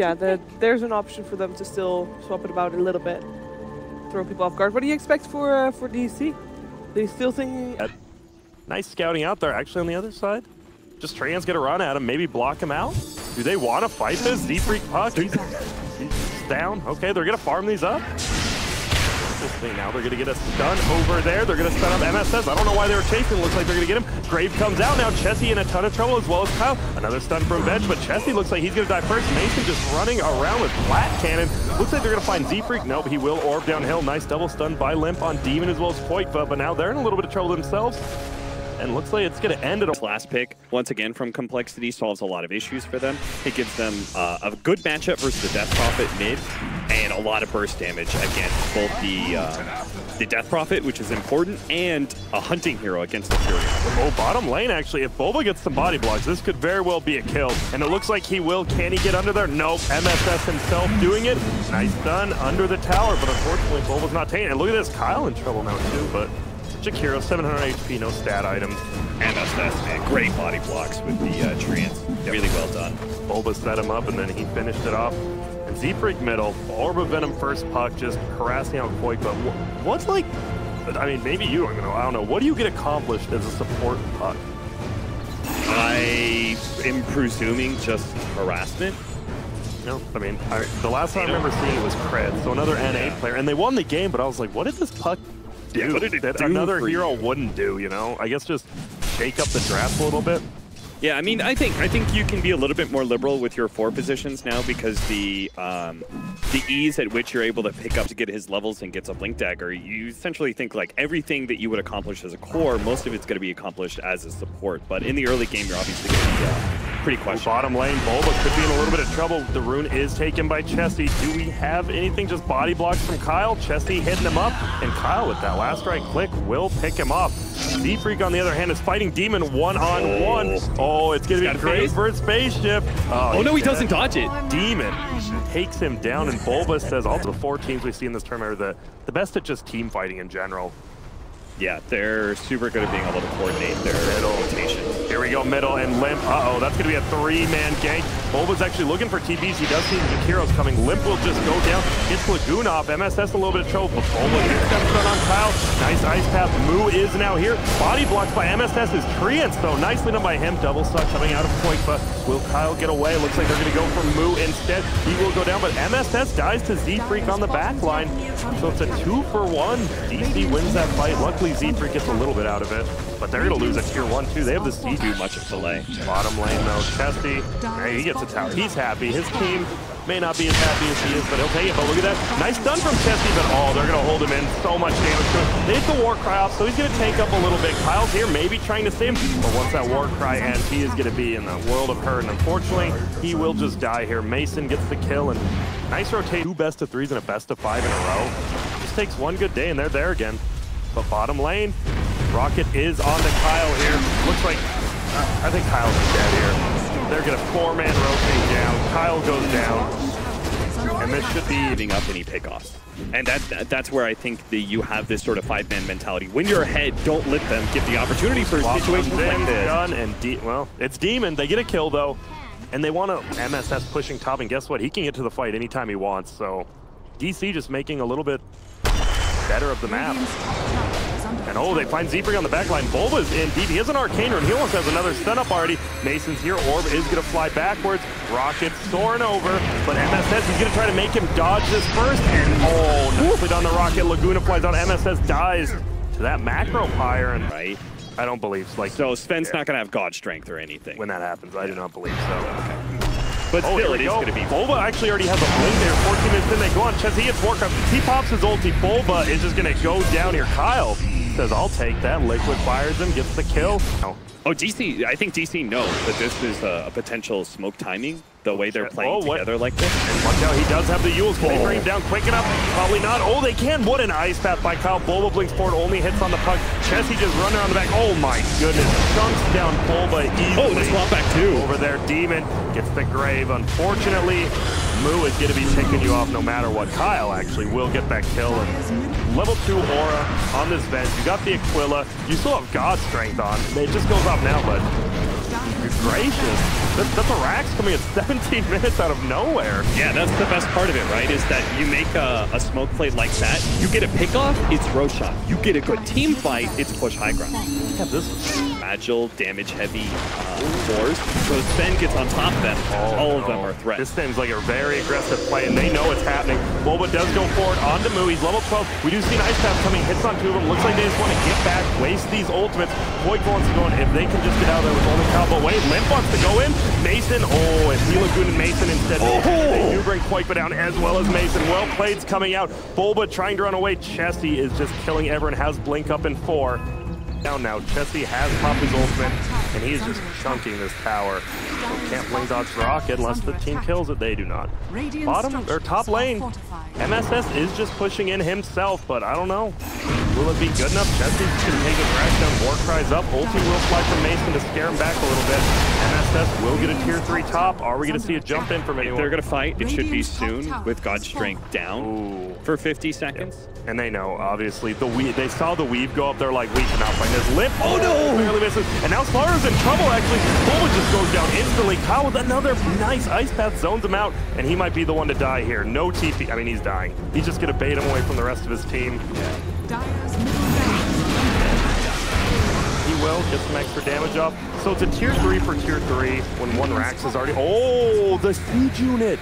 yeah, there's an option for them to still swap it about a little bit, throw people off guard. What do you expect for DC? They still think... Nice scouting out there, actually, on the other side. Just Trayan's gonna run at him, maybe block him out. Do they want to fight this? Z-Freak puck, he's down. Okay, they're gonna farm these up. Now they're gonna get a stun over there. They're gonna stun up MSS. I don't know why they were chasing. Looks like they're gonna get him. Grave comes out now. Chessie in a ton of trouble as well as coL. Another stun from Veg, but Chessie looks like he's gonna die first. Mason just running around with flat cannon. Looks like they're gonna find Z-Freak. Nope, he will orb downhill. Nice double stun by Limp on Demon as well as Poikva, but now they're in a little bit of trouble themselves. And looks like it's going to end at last pick, once again from Complexity, solves a lot of issues for them. It gives them a good matchup versus the Death Prophet mid, and a lot of burst damage against both the Death Prophet, which is important, and a hunting hero against the Fury. Oh, bottom lane, actually. If Boba gets some body blocks, this could very well be a kill. And it looks like he will. Can he get under there? Nope. MSS himself doing it. Nice stun under the tower, but unfortunately, Boba's not taking it. And look at this. coL in trouble now, too, but... Jakiro, 700 HP, no stat items. MSS, man, great body blocks with the trance. Really well done. Bulba set him up, and then he finished it off. And Z-Freak middle, Orb of Venom first puck, just harassing out Quake. But what's like, I mean, maybe you don't know, I don't know. What do you get accomplished as a support puck? I am presuming just harassment. No, I mean, the last time I remember seeing it was Cred, so another NA player. And they won the game, but I was like, what did this puck do that another hero wouldn't do, you know? I guess just shake up the draft a little bit. Yeah, I mean, I think you can be a little bit more liberal with your 4 positions now because the ease at which you're able to pick up to get his levels and gets a Blink Dagger, you essentially think like everything that you would accomplish as a core, most of it's going to be accomplished as a support. But in the early game, you're obviously going to be pretty questionable. Bottom lane, Bulba could be in a little bit of trouble. The rune is taken by Chessie. Do we have anything? Just body blocks from coL. Chessie hitting him up, and coL with that last right click will pick him up. Z-Freak, on the other hand, is fighting Demon one-on-one. Oh, it's going to be great for his spaceship. Oh no, he doesn't dodge it. Demon takes him down, and Bulba says all the 4 teams we see in this tournament are the best at just team fighting in general. Yeah, they're super good at being able to coordinate their rotation. Here we go, middle and Limp. Uh-oh, that's going to be a 3-man gank. Bulba's actually looking for TPs. He does see the Jakiro's coming. Limp will just go down. Gets Lagoon off. MSS a little bit of trouble, but Bulba here steps on coL. Nice ice path. Moo is now here. Body blocked by MSS's Treants, though. Nicely done by him. Double stuck coming out of Poikva. Will coL get away? Looks like they're going to go for Moo instead. He will go down, but MSS dies to Z-Freak on the back line. So it's a 2-for-1. DC wins that fight. Luckily, Z-Freak gets a little bit out of it, but they're going to lose a tier 1 too. They have the C. Too much of delay. Bottom lane though, Chessie, hey, he gets a tower. He's happy. His team may not be as happy as he is, but he'll take it. But look at that. Nice stun from Chessie, but oh, they're going to hold him in. So much damage to him. They hit the war cry off, so he's going to tank up a little bit. coL's here, maybe trying to save him, but once that war cry ends, he is going to be in the world of hurt, and unfortunately, he will just die here. Mason gets the kill, and nice rotate. 2 best of 3s and a best of 5 in a row. Just takes one good day, and they're there again. But bottom lane, Rocket is on to coL here. Looks like, I think coL's dead here. They're going to 4-man rotate down. coL goes down. And this should be giving up any pickoffs. And that's where I think that you have this sort of 5-man mentality. When you're ahead, don't let them get the opportunity for situations like this. Gun and well, it's Demon. They get a kill, though. And they want to MSS pushing top. And guess what? He can get to the fight anytime he wants. So DC just making a little bit better of the map. And oh, they find Z-Freak on the back line. Bulba's in deep. He has an Arcane Rune. He almost has another stun up already. Mason's here. Orb is going to fly backwards. Rocket's soaring over. But MSS, he's going to try to make him dodge this first. And oh, nicely done the Rocket. Laguna flies out. MSS dies to that macro pyre. And right. I don't believe so. Sven's not going to have God strength or anything. When that happens, I do not believe so. Okay. But still, it is going to be. Bulba actually already has a blink there. 14 minutes in, they go on. Chessie hits Warcraft. He pops his ulti. Bulba is just going to go down here. coL says, I'll take that. Liquid fires him, gets the kill. Oh, DC, I think DC knows that this is a potential smoke timing, the way they're playing together like this. And watch out, he does have the Yules. Can they bring him down quick enough? Probably not. Oh, they can. What an ice path by coL. Bulba blinks forward, only hits on the puck. Chessie just running around the back. Oh my goodness. Chunks down Bulba easily. Oh, they swap back too. Over there, Demon gets the grave. Unfortunately, Moo is going to be ticking you off no matter what. coL actually will get that kill. And level 2 aura on this bench. You got the Aquila. You still have God strength on. It just goes off now, but you're gracious. That's a Rax coming at 17 minutes out of nowhere. Yeah, that's the best part of it, right? Is that you make a smoke plate like that, you get a pick off, it's row shot. You get a good team fight, it's push high ground. Yeah, this is Agile, damage heavy fours. So Sven gets on top of them. All of them are threats. This seems like a very aggressive play, and they know it's happening. Boba does go forward onto Moo. He's level 12. We do see an Ice Path coming, hits on 2 of them. Looks like they just want to get back, waste these ultimates. Poik wants to go in. If they can just get out of there with only Kyle, but wait, Limp wants to go in. Mason, and Lagoon and Mason instead. They do bring Poik down as well as Mason. Well played's coming out. Bulba trying to run away. Chesty is just killing everyone. Has Blink up in 4. Down now. Chesty has popped his ultimate, and he is just chunking this tower. So can't Blink dodge Rocket unless the team kills it. They do not. Bottom or top lane, MSS is just pushing in himself, but I don't know. Will it be good enough? Chesty's going to take his rack down. War cries up. Ulti will fly from Mason to scare him back a little bit. MSS will get a tier 3 top. Are we going to see a jump in from anyone? If they're going to fight, it should be soon with God's Strength down for 50 seconds. And they know, obviously, they saw the weave go up. They're like, we cannot find this. Limp, oh no! Barely misses. And now Slar's in trouble, actually. Bulba just goes down instantly. Kyle with another nice Ice Path zones him out, and he might be the one to die here. No TP. I mean, he's dying. He's just going to bait him away from the rest of his team. He will get some extra damage off. So it's a tier 3 for tier 3 when one Rax is already... Oh, the siege unit!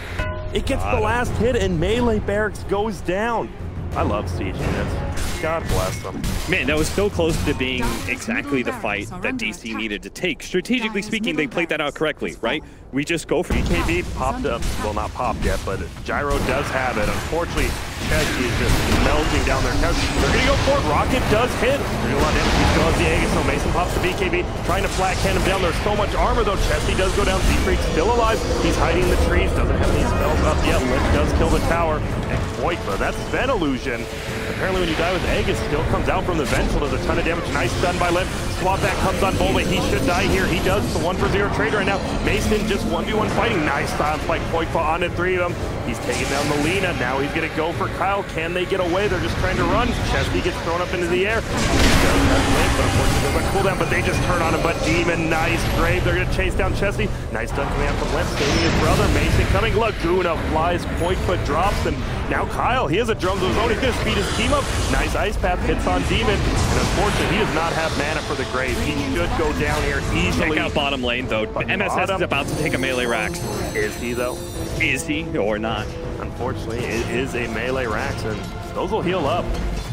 It gets the last hit, and Melee Barracks goes down. I love siege units. God bless them. Man, that was so close to being exactly the fight that DC needed to take. Strategically speaking, they played that out correctly, right? We just go for BKB popped up. Well, not popped yet, but Gyro does have it. Unfortunately, Chesty is just melting down their couch. They're going to go for it. Rocket does hit. They're going to let him. He still has the Aegis, so Mason pops the BKB, trying to flat can him down. There's so much armor, though. Chesty does go down. Z-Freak still alive. He's hiding in the trees. Doesn't have any spells up yet. Limp does kill the tower. And Poik, that's Sven illusion. Apparently, when you die with Aegis, still comes out from the Vengeful. Does a ton of damage. Nice stun by Limp. Swap back comes on Bulba. He should die here. He does. The 1-for-0 trade right now. Mason just 1v1 fighting. Nice silence by Poik onto 3 of them. He's taking down Melina. Now he's going to go for Kyle. Can they get away? They're just trying to run. Chesty gets thrown up into the air. But unfortunately, there's a cooldown, but they just turn on him. But Demon, nice grave. They're going to chase down Chesty. Nice stun coming out from Limp. Saving his brother. Mason coming. Laguna flies. Poik foot drops. And now Kyle, he has a drums of his own. He's going to speed his team up. Nice Ice Path hits on Demon. And unfortunately, he does not have mana for the grave. He should go down here easily. Check out bottom lane, though. MSS is about to take a melee Rax. Is he, though? Is he or not? Unfortunately, it is a melee Rax, and those will heal up.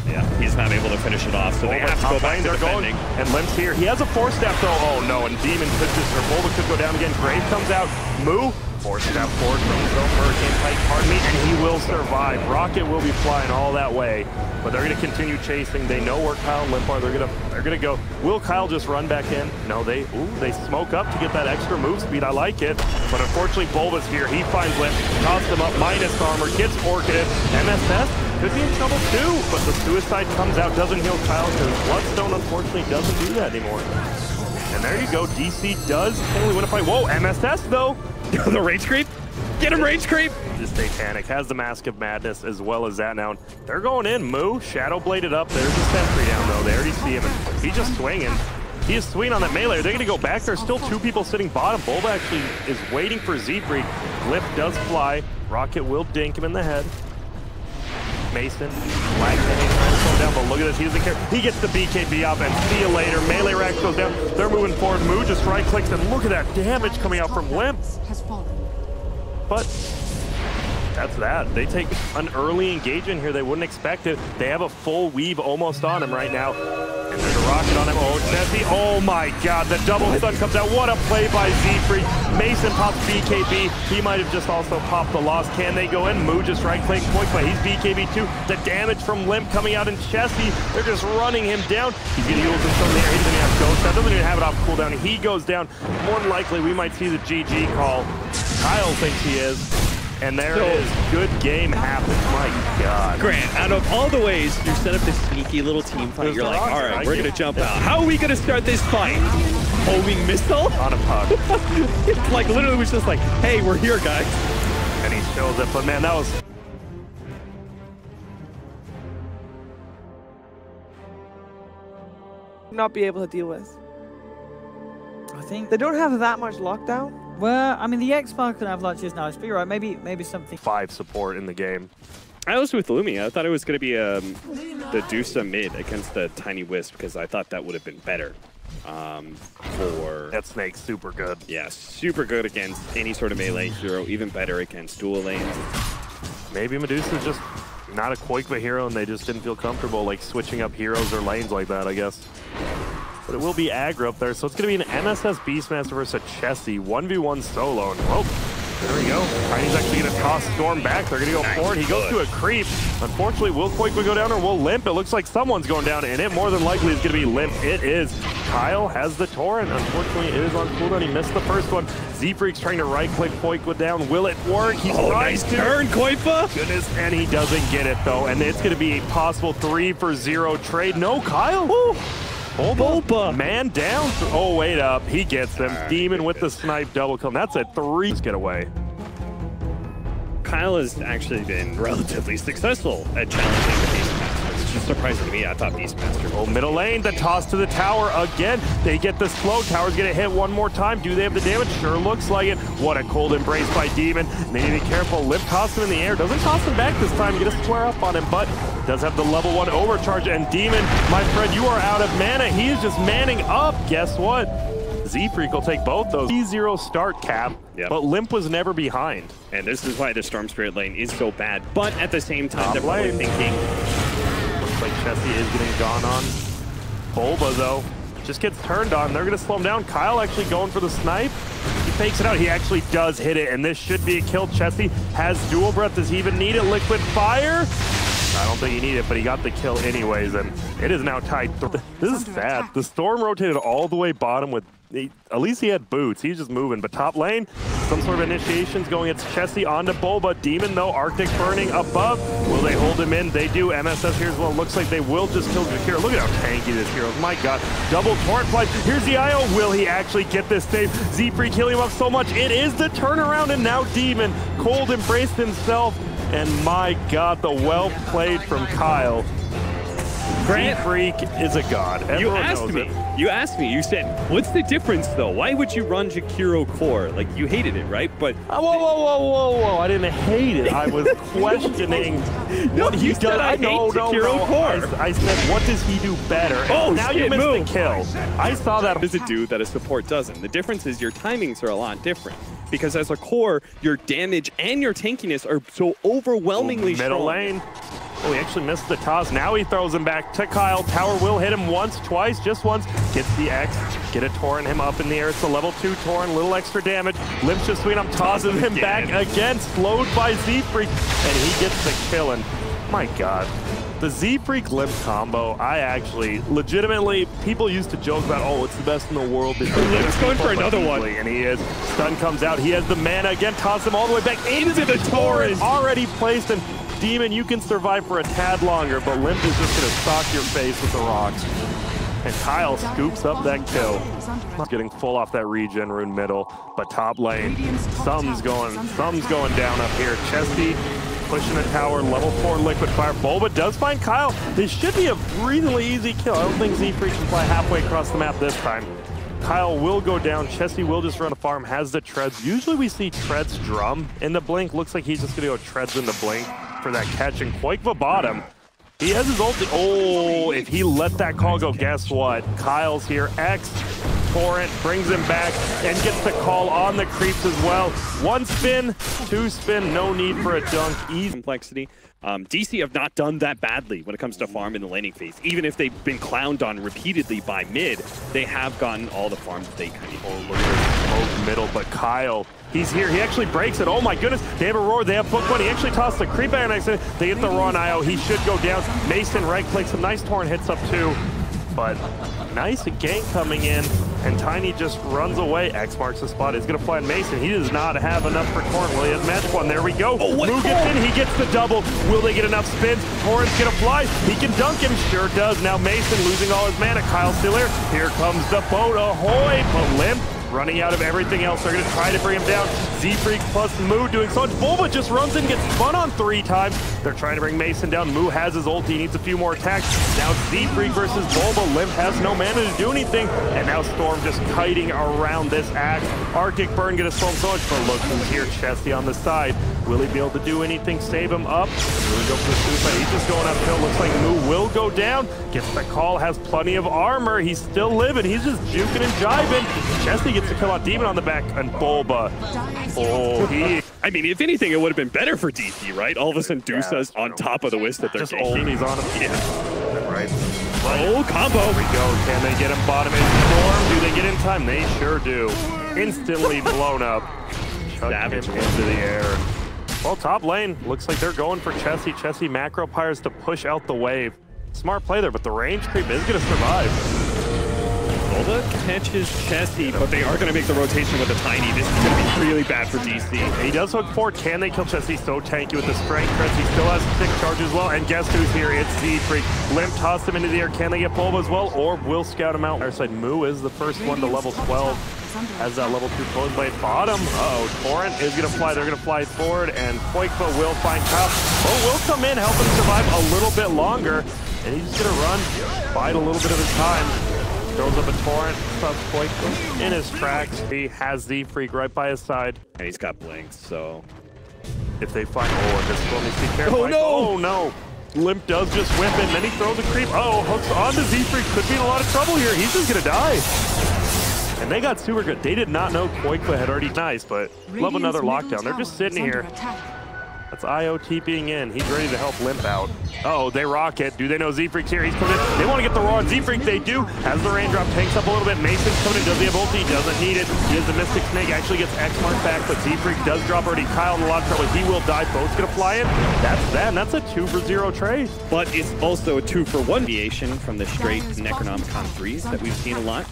Yeah, he's not able to finish it off, so they have to go back to defending. And Limp's here. He has a 4-step, though. Oh, no, and Demon could just, or Bulba could go down again. Grave comes out. Moo, 4-step forward from his own Hurricane Pike, pardon me, and he will survive. Rocket will be flying all that way, but they're going to continue chasing. They know where Kyle and Limp are. They're going to go. Will Kyle just run back in? No, they smoke up to get that extra move speed. I like it, but unfortunately, Bulba's here. He finds Limp, tosses him up, minus armor, gets orchided. MSS could be in trouble too, but the suicide comes out, doesn't heal Kyle because Bloodstone unfortunately doesn't do that anymore. And there you go, DC does totally win a fight. Whoa, MSS though. The rage creep? Get him, rage creep! Just Satanic has the Mask of Madness as well as that now. They're going in. Moo, Shadow bladed up. There's a sentry down though. They already see him. And he's just swinging. He is swinging on that melee. They're going to go back. There's still 2 people sitting bottom. Bulba actually is waiting for Z-Freak. Lip does fly. Rocket will dink him in the head. Mason, flag trying to slow down, but look at this, he doesn't care. He gets the BKB up, and see you later. Melee Rax goes down. They're moving forward. Moo just right-clicks, and look at that damage coming out from Limp. But that's that. They take an early engagement here. They wouldn't expect it. They have a full weave almost on him right now. And there's a rocket on him. Oh, Chesty. Oh my God. The double stun comes out. What a play by Z-Freak. Mason pops BKB. He might have just also popped the loss. Can they go in? Moo just right-click. Point play. He's BKB too. The damage from Limp coming out in Chesty. They're just running him down. He's going to use himself in the air. He doesn't even have Ghost. That doesn't even have it off cooldown. He goes down. More than likely, we might see the GG call. Kyle thinks he is. And there is good game happens. My God. Grant, out of all the ways you set up this sneaky little team fight, you're like, all right, we're going to jump out. How are we going to start this fight? Homing missile? On a puck. It's like literally was just like, hey, we're here, guys. And he shows it, but man, that was... Not be able to deal with. I think they don't have that much lockdown. Well, I mean, the X-Spark and Avalanche is nice, but you're right, maybe something. 5 support in the game. I was with Lumi. I thought it was going to be the Dusa mid against the Tiny Wisp because I thought that would have been better for... That Snake's super good. Yeah, super good against any sort of melee hero, even better against dual lanes. Maybe Medusa's just not a Koikva hero and they just didn't feel comfortable like switching up heroes or lanes like that, I guess. But it will be aggro up there, so it's going to be an MSS Beastmaster versus a Chessie 1v1 solo. And whoa, there we go. Tiny's actually going to toss Storm back. They're going to go forward. He goes to a creep. Unfortunately, will Koikva go down or will Limp? It looks like someone's going down, and it more than likely is going to be Limp. It is. Kyle has the torrent. Unfortunately, it is on cooldown. He missed the first one. Z-Freak's trying to right-click Koikva down. Will it work? He's nice turn, Koikva. Goodness, and he doesn't get it, though. And it's going to be a possible 3-for-0 trade. No, Kyle. Woo. Bulba, man down. Oh, wait up. He gets them. Demon with the snipe double kill. That's a 3. Get away. Kyle has actually been relatively successful at challenging the Beastmaster. It's just surprising to me. I thought Beastmaster. Oh, middle lane, the toss to the tower again. They get the slow. Tower's gonna hit one more time. Do they have the damage? Sure looks like it. What a cold embrace by Demon. They need to be careful. Limp toss him in the air. Doesn't toss him back this time. Get a square up on him, but does have the level 1 overcharge. And Demon, my friend, you are out of mana. He is just manning up. Guess what? Z-Freak will take both those. 3-0 start cap, but Limp was never behind. And this is why the Storm Spirit lane is so bad. But at the same time, they're probably thinking... Looks like Chessie is getting gone on. Bulba, though, just gets turned on. They're going to slow him down. Kyle actually going for the snipe. He fakes it out. He actually does hit it, and this should be a kill. Chessie has dual breath. Does he even need it? Liquid fire? I don't think he needed it, but he got the kill anyways, and it is now tied. This is sad. The Storm rotated all the way bottom with... At least he had boots. He's just moving. But top lane, some sort of initiations going. It's Chessie onto Bulba. Demon, though, Arctic burning above. Will they hold him in? They do. MSS here as well. Looks like they will just kill Jakiro. Look at how tanky this hero is. My God. Double torrent flight. Here's the IO. Will he actually get this save? Z-Freak healing him up so much. It is the turnaround, and now Demon. Cold embraced himself. And my God, the well played from Kyle. Z-Freak is a god. Everyone You asked me. You said, what's the difference, though? Why would you run Jakiro core? Like, you hated it, right? But whoa. I didn't hate it. I was questioning what he does. I said, what does he do better? Oh, now you missed the kill. I saw that. What does it do that a support doesn't? The difference is your timings are a lot different. Because as a core, your damage and your tankiness are so overwhelmingly strong. Middle lane. Oh, he actually missed the toss. Now he throws him back to Kyle. Tower will hit him once, twice, just once. Gets the X. Get a torrent him up in the air. It's a level 2 torrent. Little extra damage. Limp's just sweet. I'm tossing him back again. Slowed by Z-Freak. And he gets the kill. And my God. The Z-Freak Limp combo, I actually, legitimately, people used to joke about, oh, it's the best in the world. Limp's going for another one. And he is. Stun comes out. He has the mana again. Toss him all the way back into the torrent. Already placed. And Demon, you can survive for a tad longer, but Limp is just going to sock your face with the rocks. And Kyle scoops up that kill. He's getting full off that regen rune middle, but top lane, thumb's going down up here. Chessie pushing the tower, level 4 liquid fire. Bulba does find Kyle. This should be a reasonably easy kill. I don't think Z-Freak can fly halfway across the map this time. Kyle will go down. Chessie will just run a farm, has the treads. Usually we see treads drum in the blink. Looks like he's just gonna go treads in the blink for that catch. And Koikva bottom. He has his ulti. Oh, if he let that call go, guess what? Kyle's here. X, torrent, brings him back and gets the call on the creeps as well. 1 spin, 2 spin, no need for a dunk. Easy. Complexity. DC have not done that badly when it comes to farm in the laning phase. Even if they've been clowned on repeatedly by mid, they have gotten all the farms that they kind of... Oh, look at this middle, but Kyle, he's here. He actually breaks it. Oh my goodness. They have a roar. They have book one. He actually tossed the creep back next to it. They get the raw on IO. He should go down. Mason right clicks. Some nice torrent hits up too. But nice gank coming in, and Tiny just runs away. X marks the spot. He's going to fly on Mason. He does not have enough for Torrent. Well, he has magic one. There we go. Oh, Lou gets in. He gets the double. Will they get enough spins? Torrent's going to fly. He can dunk him. Sure does. Now Mason losing all his mana. Kyle still here. Here comes the boat. Ahoy! But Limp running out of everything else. They're going to try to bring him down. Z-Freak plus Moo doing so much. Bulba just runs in, gets spun on 3 times. They're trying to bring Mason down. Moo has his ulti, he needs a few more attacks. Now it's Z-Freak versus Bulba. Limp has no mana to do anything. And now Storm just kiting around this axe. Arctic Burn going to slow him so much, but look who's here. Chesty on the side. Will he be able to do anything? Save him up. Will he go for the suicide? He's just going uphill. Looks like Moo will go down. Gets the call, has plenty of armor. He's still living. He's just juking and jiving. Chesty gets to kill out Demon on the back, and Bulba. Oh, I mean, if anything, it would have been better for DC, right? All of a sudden, Dusa's on top of the Wisp that they're just old. He's on him. Yeah. Right. Oh, combo. Here we go. Can they get him bottom in Storm? Do they get in time? They sure do. Instantly blown up. Savage into the air. Well, top lane, looks like they're going for Chesty. Chesty macro pyres to push out the wave. Smart play there, but the range creep is going to survive. Bulba catches Chesty, but they are going to make the rotation with a Tiny. This is going to be really bad for DC. He does hook forward. Can they kill Chesty? So tanky with the strength. Chesty still has 6 charges as well. And guess who's here? It's Z-Freak. Limp tossed him into the air. Can they get Bulba as well? Or will scout him out? Our side, Moo is the first one to level 12. Has that level 2 close blade bottom. Torrent is going to fly. They're going to fly forward, and Koikba will find Kyle. Will come in, help him survive a little bit longer, and he's just going to run, bide a little bit of his time. Throws up a Torrent, stops Koikba in his tracks. He has Z-Freak right by his side. And he's got blinks, so... If they find... and this will need to be careful. Oh, no! Oh, no! Limp does just whip in, then he throws a creep. Hooks onto Z-Freak. Could be in a lot of trouble here. He's just going to die. And they got super good. They did not know Koikba had already nice, but love another lockdown. They're just sitting here. That's IO TPing in. He's ready to help Limp out. They rock it. Do they know Z-Freak's here? He's coming in. They want to get the raw on Z-Freak. They do. Has the raindrop. Tanks up a little bit. Mason's coming in. Does he have ulti? Doesn't need it. He has the Mystic Snake. Actually gets X mark back, but Z-Freak does drop already. Kyle in a lot of trouble. He will die. Boat's going to fly in. That's that. And that's a 2-for-0 trade. But it's also a 2-for-1 deviation from the straight Necronomicon 3s that we've seen a lot.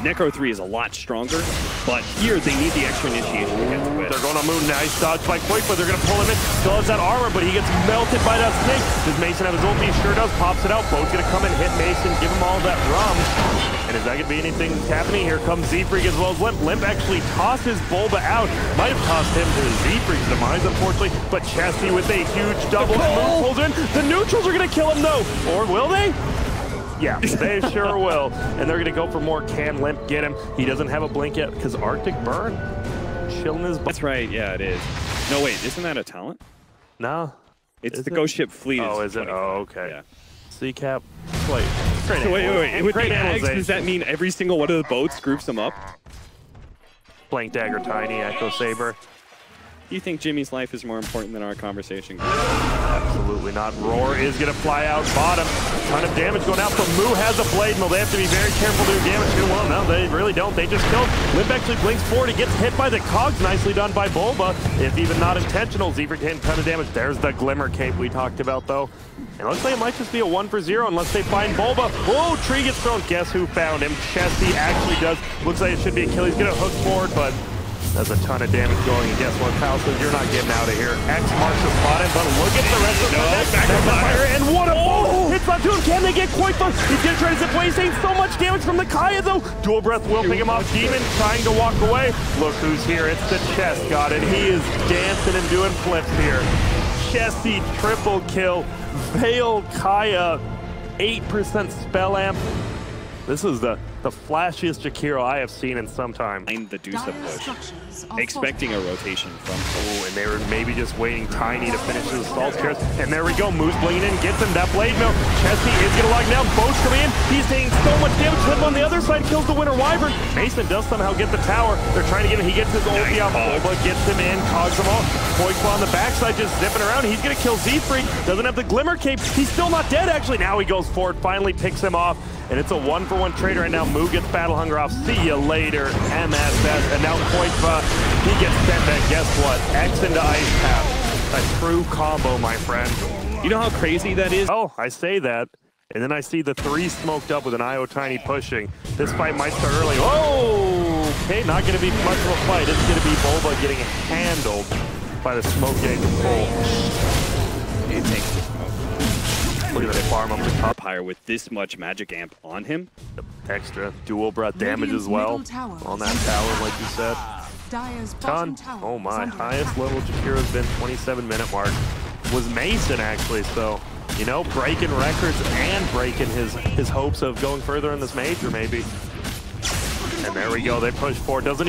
Necro 3 is a lot stronger, but here they need the extra initiation to get to it. They're going to Moon. Nice dodge by Koikba. They're going to pull him in. Still has that armor, but he gets melted by that snake. Does Mason have his ulti? He sure does. Pops it out. Boat's going to come and hit Mason, give him all that rum. And is that going to be anything happening? Here comes Z-Freak as well as Limp. Limp actually tosses Bulba out. Might have tossed him to Z-Freak's demise, unfortunately. But Chesty with a huge double. Moon pulls in. The neutrals are going to kill him, though. Or will they? Yeah, they sure will. And they're going to go for more. Can Limp get him? He doesn't have a blink yet because Arctic Burn chilling his butt. That's right, yeah, it is. No, wait, isn't that a talent? No. It's the Ghost Ship Fleet. Oh, is it? Oh, okay. Yeah. C-Cap. Wait. Wait. With the Ags, does that mean every single one of the boats groups them up? Blank Dagger, Tiny, Echo Saber. Do you think Jimmy's life is more important than our conversation? Absolutely not. Roar is going to fly out bottom. Ton of damage going out, but Moo has a blade mill. They have to be very careful doing damage here. Well, no, they really don't. They just killed. Limp actually blinks forward. He gets hit by the cogs. Nicely done by Bulba. If even not intentional, Z-Freak hitting a ton of damage. There's the Glimmer Cape we talked about, though. And it looks like it might just be a 1-for-0 unless they find Bulba. Whoa, tree gets thrown. Guess who found him? Chesty actually does. Looks like it should be a kill. He's going to hook forward, but that's a ton of damage going. And guess what? Kyle says you're not getting out of here. X marks the spot in, but look at the rest of the back. And what a ball! It's not to him. Can they get Koikba? He's going to try to zip away. He's taking so much damage from the Kaya, though. Dual Breath will pick him off. Demon trying to walk away. Look who's here. It's the chest. Got it. He is dancing and doing flips here. Chesty triple kill. Veil Kaya, 8% spell amp. This is the flashiest Jakiro I have seen in some time. The Dusa push, expecting a rotation from. And they were maybe just waiting Tiny to finish his assault carries. And there we go, Moose blinging in, gets him that blade mill. Chesty is gonna lock down. Boat's coming in. He's taking so much damage. Flip on the other side, kills the Winter Wyvern. Mason does somehow get the tower. They're trying to get him. He gets his ulti out. Bulba gets him in, cogs them all. Koikba on the backside just zipping around. He's gonna kill Z-Freak. Doesn't have the Glimmer Cape. He's still not dead, actually. Now he goes forward, finally picks him off. And it's a 1-for-1 trade right now. Moo gets Battle Hunger off. See you later, MSS. And now Koikba, he gets sent back. Guess what? X into Ice Path. A true combo, my friend. You know how crazy that is? Oh, I say that. And then I see the 3 smoked up with an IO Tiny pushing. This fight might start early. Oh! Okay, not going to be much of a fight. It's going to be Bulba getting handled by the smoke getting full. He takes the smoke. Look at that farm up the top. Higher with this much magic amp on him. Extra dual breath damage as well on that tower, like you said. Ton. Oh my, highest level Jakira's been 27-minute mark. Was Mason actually, so you know, breaking records and breaking his hopes of going further in this major maybe. And there we go, they push forward. He doesn't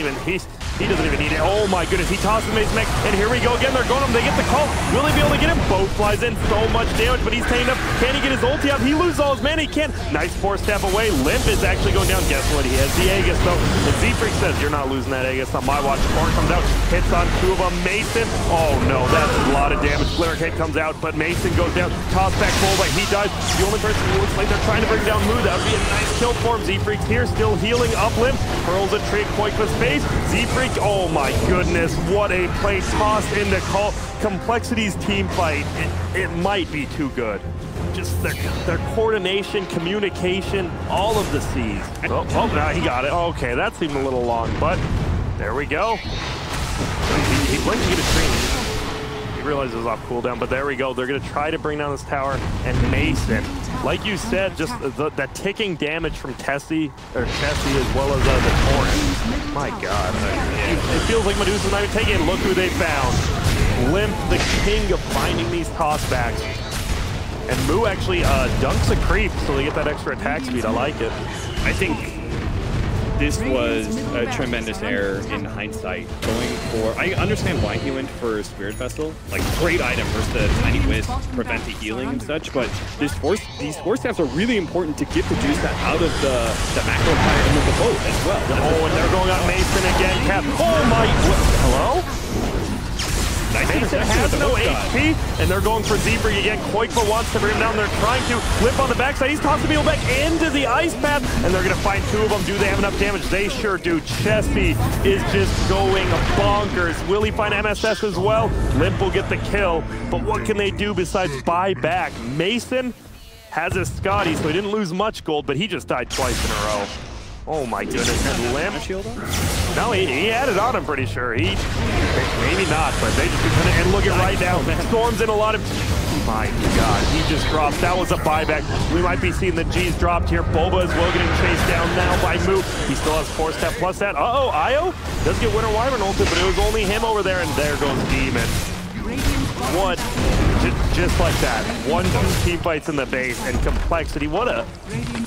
even need it. Oh my goodness, he tosses Mason back, and here we go again. They're going him. They get the call. Will he be able to get him? Both flies in, so much damage, but he's tamed up. Can he get his ulti out? He loses all his mana. He can't. Nice 4-step away. Limp is actually going down. Guess what? He has the Aegis though. And Z-Freak says, "You're not losing that Aegis on my watch." Corn comes out, hits on two of them. Mason. Oh no, that's a lot of damage. Glitter Cake comes out, but Mason goes down. Toss back full, but he dies. The only person who looks like they're trying to bring down Moo. That would be a nice kill for him. Z-Freak's here, still healing up limb. Hurls a trick, Koikva's face. Z-Freak. Oh my goodness, what a play tossed into call. Complexity's team fight, it might be too good. Just their coordination, communication, all of the C's. Oh, now he got it. Okay, that seemed a little long, but there we go. He blinked to get a screen. He realized it was off cooldown, but there we go. They're going to try to bring down this tower, and Mason, like you said, just that ticking damage from Tessie as well as the Torrent. My God. It feels like Medusa's not even taking it. Look who they found. Limp, the king of finding these tossbacks. And Moo actually dunks a creep, so they get that extra attack speed. I like it. I think this was a tremendous error in hindsight. Going for, I understand why he went for Spirit Vessel, like great item versus the Tiny Wisp, prevent the healing and such, but these force staffs are really important to get the juice out of the macro fire and the boat as well. Oh, and they're going on Mason again. Cap. Oh my, hello? Mason has no HP, and they're going for Z-Freak again. Koikva wants to bring him down. They're trying to flip on the backside. He's tossing people back into the ice path, and they're going to find two of them. Do they have enough damage? They sure do. Chesty is just going bonkers. Will he find MSS as well? Limp will get the kill, but what can they do besides buy back? Mason has a Scotty, so he didn't lose much gold, but he just died twice in a row. Oh my goodness, and Limp? No, he had it on, I'm pretty sure. Maybe not, but they just couldn't. And look at right now, Storm's in a lot of... My God, he just dropped. That was a buyback. We might be seeing the G's dropped here. Boba is well getting chased down now by Moo. He still has 4-step plus that. Uh-oh, Io does get Winter Wyvern ulted, but it was only him over there, and there goes Demon. What? Just like that. 1-2 team fights in the base, and Complexity. What a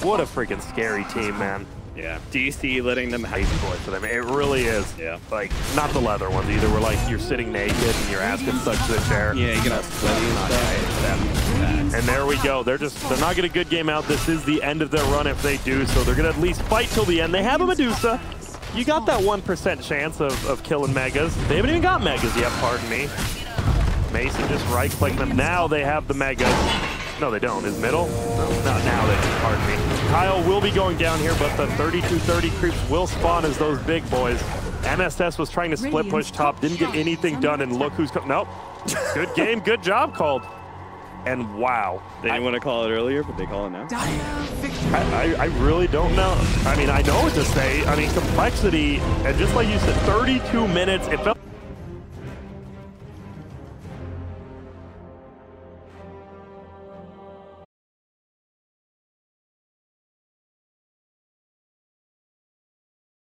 freaking scary team, man. Yeah, DC letting them have boy for them. It really is. Yeah. Like, not the leather ones either, where like you're sitting naked and your ass gets stuck to the chair. Yeah, you get all sweaty and stuff. And there we go. They're not getting a good game out. This is the end of their run if they do, so they're gonna at least fight till the end. They have a Medusa. You got that 1% chance of killing Megas. They haven't even got Megas yet, pardon me. Mason just right-clicked them. Now they have the Megas. No, they don't. Is middle? No, now they do, pardon me. coL will be going down here, but the 32-30 creeps will spawn as those big boys. MSS was trying to split push top, didn't get anything done, and look who's coming. Nope. Good game, good job called. And wow. They didn't want to call it earlier, but they call it now. I really don't know. I mean, I know what to say. I mean, Complexity, and just like you said, 32 minutes, it felt...